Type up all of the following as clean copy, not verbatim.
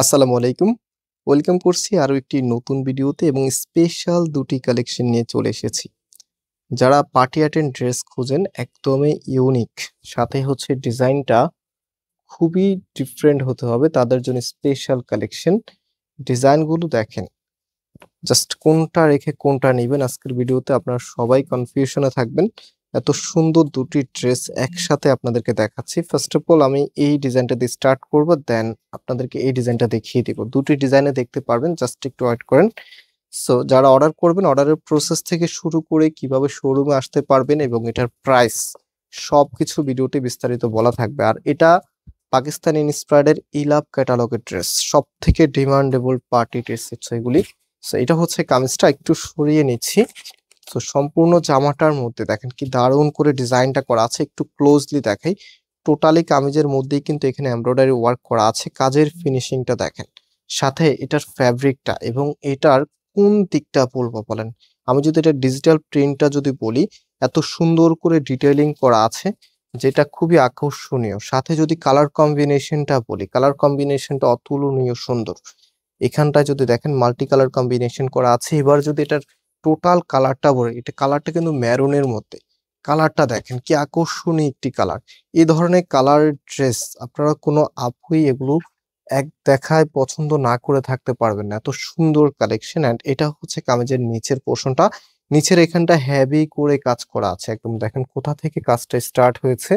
আসসালামু আলাইকুম। ওয়েলকাম করছি আরো একটি নতুন ভিডিওতে এবং স্পেশাল দুটি কালেকশন নিয়ে চলে এসেছি। যারা পার্টি অ্যাটেন্ড ড্রেস খোঁজেন একদমই ইউনিক, সাথে হচ্ছে ডিজাইনটা খুবই ডিফারেন্ট হতে হবে, তাদের জন্য স্পেশাল কালেকশন। ডিজাইনগুলো দেখেন, জাস্ট কোনটা রেখে কোনটা নিবেন আজকের ভিডিওতে আপনারা সবাই কনফিউশনে থাকবেন। এত সুন্দর দুটি ড্রেস একসাথে আপনাদেরকে দেখাচ্ছি। ফার্স্ট অফ অল আমি এই ডিজাইনটা দিয়ে স্টার্ট করব, দেন আপনাদেরকে এই ডিজাইনটা দেখিয়ে দিব। দুটি ডিজাইনে দেখতে পারবেন, জাস্ট একটু ওয়েট করেন। সো যারা অর্ডার করবেন, অর্ডারের প্রসেস থেকে শুরু করে কিভাবে শোরুমে আসতে পারবেন এবং এটার প্রাইস সবকিছু ভিডিওতে বিস্তারিত বলা থাকবে। আর এটা পাকিস্তানি ইন্সপায়ার্ডের ইলাভ ক্যাটালগের ড্রেস, সব থেকে ডিমান্ডেবল পার্টি ড্রেস হচ্ছে এগুলি। সো এটা হচ্ছে কামিজটা, একটু সরিয়ে নিচ্ছি। তো সম্পূর্ণ জামাটার মধ্যে দেখেন কি দারুণ করে ডিজাইনটা করা আছে, একটু ক্লোজলি দেখাই। টোটালি কামিজের মধ্যেই কিন্তু এখানে এমব্রয়ডারি ওয়ার্ক করা আছে, কাজের ফিনিশিংটা দেখেন, সাথে এটার ফ্যাব্রিকটা এবং এটার কোন দিকটা বলবো বলেন। আমি যদি এটা ডিজিটাল প্রিন্টটা যদি বলি, এত সুন্দর করে ডিটেইলিং করা আছে যেটা খুবই আকর্ষণীয়। সাথে যদি কালার কম্বিনেশনটা বলি, কালার কম্বিনেশনটা অতুলনীয় সুন্দর। এখানটায় যদি দেখেন মাল্টি কালার কম্বিনেশন করা আছে। এবার যদি এটার টোটাল কালারটা বলি, এটা কালারটা কিন্তু ম্যারুনের মধ্যে। কালারটা দেখেন কি আকর্ষণীয় একটি কালার। এই ধরনের কালার ড্রেস আপনারা কোনো আপুই এগুলো এক দেখায় পছন্দ না করে থাকতে পারবেন না, এত সুন্দর কালেকশন। এন্ড এটা হচ্ছে কামিজের নিচের পোর্শনটা, নিচের এখানটা হেভি করে কাজ করা আছে। একদম দেখেন কোথা থেকে কাজটা স্টার্ট হয়েছে,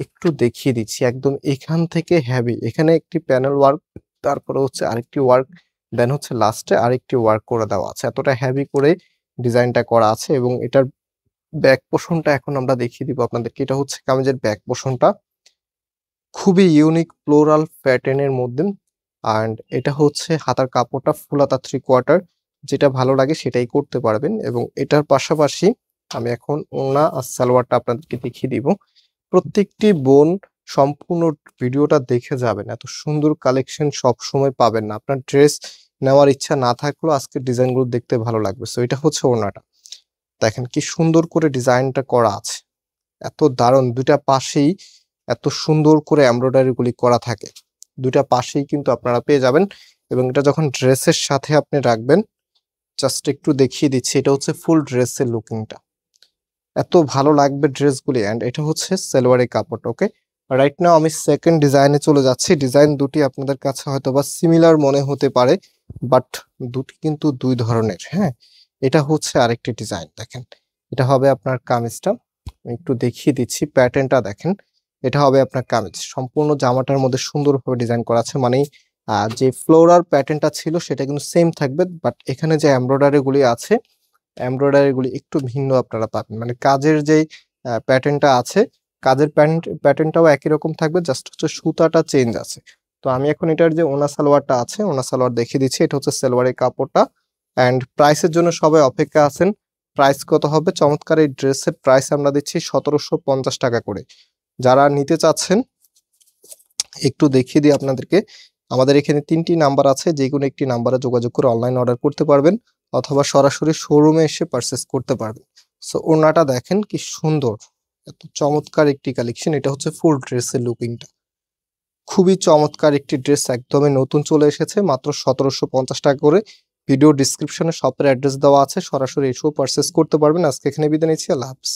একটু দেখিয়ে দিচ্ছি। একদম এখান থেকে হেভি, এখানে একটি প্যানেল ওয়ার্ক, তারপরে হচ্ছে আরেকটি ওয়ার্ক, দেন হচ্ছে লাস্টে আরেকটি ওয়ার্ক করে দেওয়া আছে। এতটা হেভি করে ডিজাইনটা করা আছে। এবং এটার ব্যাক পোর্শনটা এখন আমরা দেখিয়ে দিব আপনাদেরকে। এটা হচ্ছে কামিজের ব্যাক পোর্শনটা, খুবই ইউনিক ফ্লোরাল প্যাটার্নের মধ্যে। অ্যান্ড এটা হচ্ছে হাতার কাপড়টা ফুল হাতা 3/4, যেটা ভালো লাগে সেটাই করতে পারবেন। এবং এটার পাশাপাশি আমি এখন ওড়না আর সালোয়ারটা আপনাদেরকে দেখিয়ে দিব। প্রত্যেকটি বোন সম্পূর্ণ ভিডিওটা দেখে যাবেন, এত সুন্দর কালেকশন সব সময় পাবেন না। আপনার ড্রেস নেওয়ার ইচ্ছা না থাকলেও আজকের ডিজাইনগুলো দেখতে ভালো লাগবে। সো এটা হচ্ছে ওড়নাটা, দেখেন কি সুন্দর করে ডিজাইনটা করা আছে, এত দারুণ। দুইটা পাশেই এত সুন্দর করে এমব্রয়ডারি গুলি করা থাকে, দুইটা পাশেই কিন্তু আপনারা পেয়ে যাবেন। এবং এটা যখন ড্রেসের সাথে আপনি রাখবেন, জাস্ট একটু দেখিয়ে দিচ্ছি, এটা হচ্ছে ফুল ড্রেসের লুকিংটা, এত ভালো লাগবে ড্রেসগুলি। অ্যান্ড এটা হচ্ছে সালোয়ারের কাপড়। ওকে, রাইট নাও আমি সেকেন্ড ডিজাইনে চলে যাচ্ছি। ডিজাইন দুটি আপনাদের কাছে হয়তো বা সিমিলার মনে হতে পারে, বাট দুটি কিন্তু দুই ধরনের। হ্যাঁ, এটা হচ্ছে আরেকটি ডিজাইন, দেখেন এটা হবে আপনার কামিজটা। আমি একটু দেখিয়ে দিচ্ছি, প্যাটার্নটা দেখেন। এটা হবে আপনার কামিজ, সম্পূর্ণ জামাটার মধ্যে সুন্দরভাবে ডিজাইন করা আছে। মানে যে ফ্লোরাল প্যাটার্নটা ছিল সেটা কিন্তু সেম থাকবে, বাট এখানে যে এমব্রয়ডারি গুলি আছে, এমব্রয়ডারি গুলি একটু ভিন্ন আপনারা পাবেন। মানে কাজের যে প্যাটার্নটা আছে, কাজের প্যাটার্নটাও একই রকম থাকবে, জাস্ট হচ্ছে সুতাটা চেঞ্জ আছে। তো আমি এখন এটার যে ওনা সালোয়ারটা আছে, ওনা সালোয়ার দেখিয়ে দিচ্ছি। এটা হচ্ছে সালোয়ারের কাপড়টা। অ্যান্ড প্রাইসের জন্য সবাই অপেক্ষা আছেন। প্রাইস কত হবে? চমৎকার এই ড্রেসের প্রাইস আমরা দিচ্ছি 1750 টাকা করে। যারা নিতে চাচ্ছেন একটু দেখিয়ে দিই আপনাদেরকে। আমাদের এখানে 3টি নাম্বার আছে, যে কোনো একটি নাম্বারে যোগাযোগ করে অনলাইন অর্ডার করতে পারবেন, অথবা সরাসরি শোরুমে এসে পারচেস করতে পারবেন। সো ওড়নাটা দেখেন কি সুন্দর, এত চমৎকার একটি কালেকশন। এটা হচ্ছে ফুল ড্রেসের লুকিংটা, খুবই চমৎকার একটি ড্রেস, একদমই নতুন চলে এসেছে, মাত্র 1750 টাকা করে। ভিডিও ডিসক্রিপশনে শপের অ্যাড্রেস দেওয়া আছে, সরাসরি এসেও পারচেস করতে পারবেন। আজকে এখানে বিদায় নিচ্ছি, আল্লাহ হাফেজ।